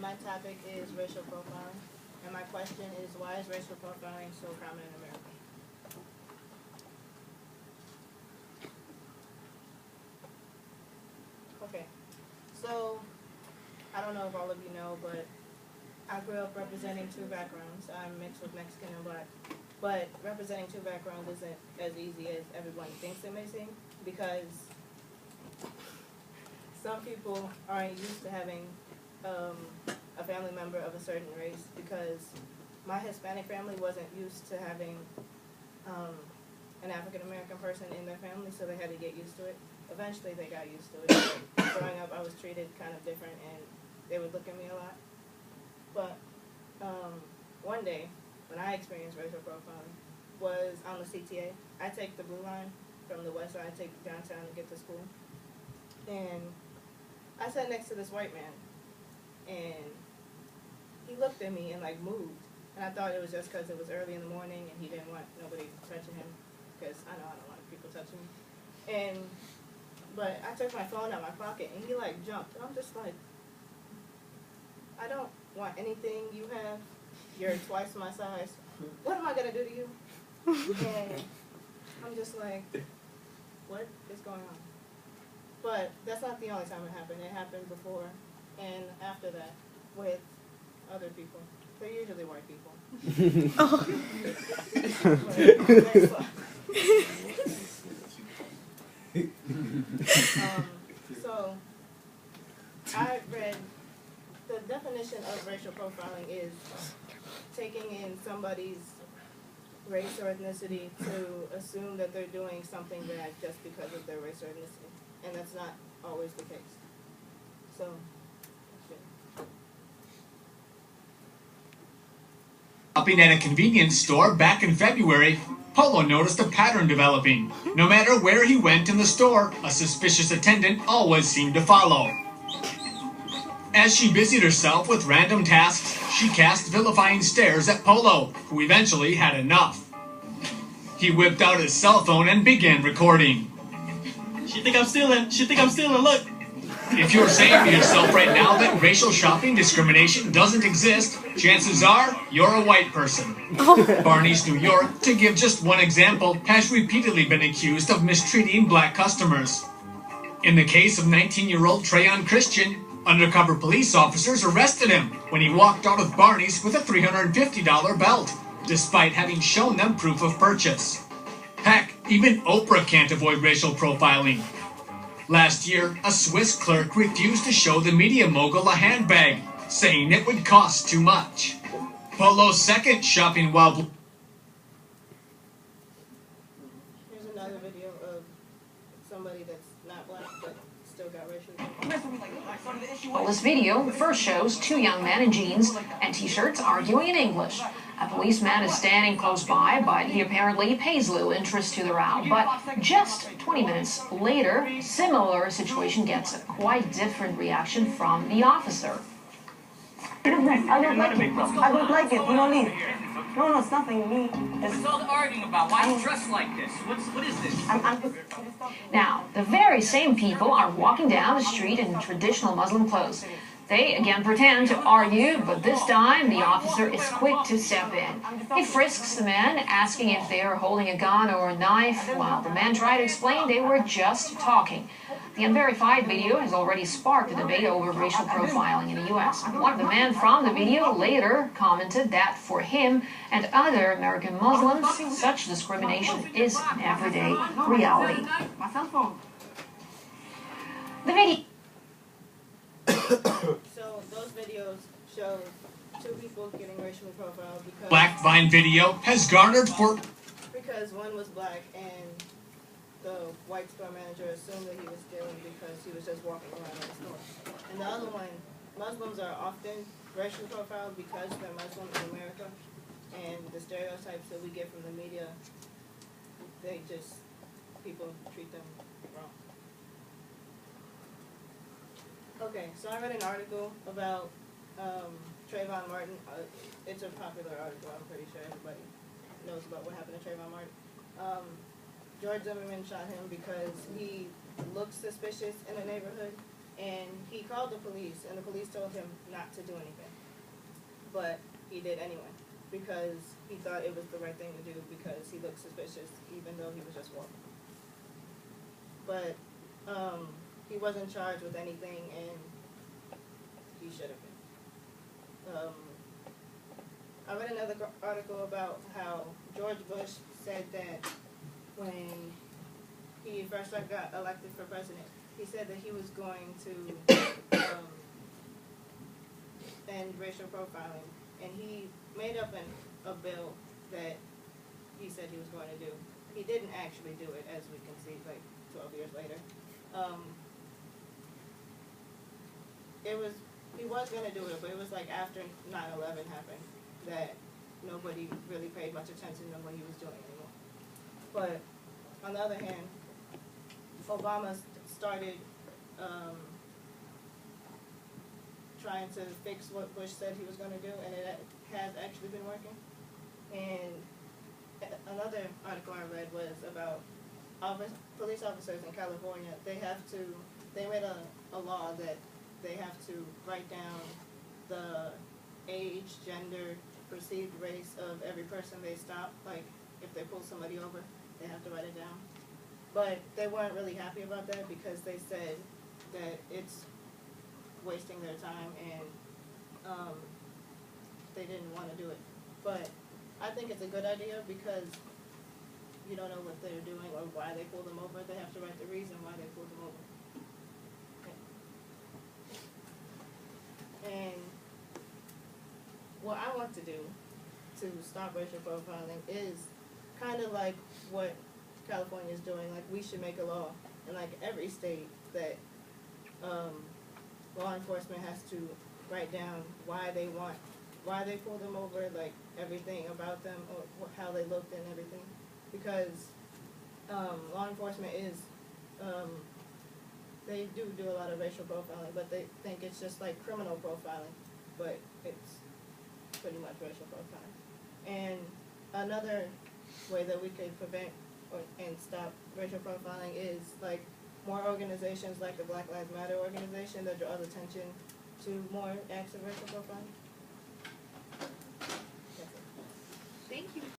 my topic is racial profiling, and my question is, why is racial profiling so common in America? Okay, so I don't know if all of you know, but I grew up representing two backgrounds. I'm mixed with Mexican and black, but representing two backgrounds isn't as easy as everyone thinks it may seem, because some people aren't used to having a family member of a certain race, because my Hispanic family wasn't used to having an African American person in their family, so they had to get used to it. Eventually they got used to it. Growing up I was treated kind of different and they would look at me a lot. But one day when I experienced racial profiling was on the CTA. I take the blue line from the west side, I take downtown to get to school. And I sat next to this white man, and he looked at me and like moved, and I thought it was just because it was early in the morning and he didn't want nobody touching him, because I know I don't want people touching me. But I took my phone out of my pocket and he like jumped, and I'm just like, I don't want anything you have. You're twice my size. What am I gonna do to you? And I'm just like, what is going on? But that's not the only time it happened. It happened before and after that with other people. They're usually white people. So I read the definition of racial profiling is taking in somebody's race or ethnicity to assume that they're doing something bad just because of their race or ethnicity. And that's not always the case. So, shopping at a convenience store back in February, Polo noticed a pattern developing. No matter where he went in the store, a suspicious attendant always seemed to follow. As she busied herself with random tasks, she cast vilifying stares at Polo, who eventually had enough. He whipped out his cell phone and began recording. She think I'm stealing, look. If you're saying to yourself right now that racial shopping discrimination doesn't exist, chances are you're a white person. Barney's, New York, to give just one example, has repeatedly been accused of mistreating black customers. In the case of 19-year-old Trayon Christian, undercover police officers arrested him when he walked out of Barney's with a $350 belt, despite having shown them proof of purchase. Heck, even Oprah can't avoid racial profiling. Last year, a Swiss clerk refused to show the media mogul a handbag, saying it would cost too much. Polo's second shopping while... Here's another video of somebody that's not black but still got racial profiling. Well, this video first shows two young men in jeans and t-shirts arguing in English. A policeman is standing close by, but he apparently pays little interest to the row. But just 20 minutes later, similar situation gets a quite different reaction from the officer. I don't like it. You don't leave. No, it's nothing. Me. What's all the arguing about? Why are you dressed like this? What is this? Now, the very same people are walking down the street in traditional Muslim clothes. They again pretend to argue, but this time the officer is quick to step in. He frisks the men, asking if they are holding a gun or a knife, while the men try to explain they were just talking. The unverified video has already sparked a debate over racial profiling in the U.S. One of the men from the video later commented that for him and other American Muslims, such discrimination is an everyday reality. The video... So those videos show two people getting racially profiled because Black Vine video has garnered for... Because one was black and the white store manager assumed that he was stealing because he was just walking around in the store. And the other one, Muslims are often racially profiled because they're Muslim in America, and the stereotypes that we get from the media, people treat them wrong. Okay, so I read an article about Trayvon Martin. It's a popular article. I'm pretty sure everybody knows about what happened to Trayvon Martin. George Zimmerman shot him because he looked suspicious in a neighborhood, And he called the police, and the police told him not to do anything. But he did anyway, because he thought it was the right thing to do, because he looked suspicious, even though he was just walking. But he wasn't charged with anything, and he should have been. I read another article about how George Bush said that when he first got elected for president, he said that he was going to end racial profiling, and he made up a bill that he said he was going to do. He didn't actually do it, as we can see, like 12 years later. He was going to do it, but it was like after 9/11 happened that nobody really paid much attention to what he was doing anymore. But on the other hand, Obama started trying to fix what Bush said he was going to do, and it has actually been working. And another article I read was about police officers in California. They made a law that they have to write down the age, gender, perceived race of every person they stop. Like, if they pull somebody over, they have to write it down. But they weren't really happy about that because they said that it's wasting their time, and they didn't want to do it. But I think it's a good idea because you don't know what they're doing or why they pulled them over. They have to write the reason why they pulled them over. And what I want to do to stop racial profiling is kind of like what California is doing. Like, we should make a law in like every state that law enforcement has to write down why they pulled them over, like everything about them or how they looked and everything. Because law enforcement is they do a lot of racial profiling, but they think it's just like criminal profiling, but it's pretty much racial profiling. And another way that we could prevent and stop racial profiling is like more organizations like the Black Lives Matter organization that draws attention to more acts of racial profiling.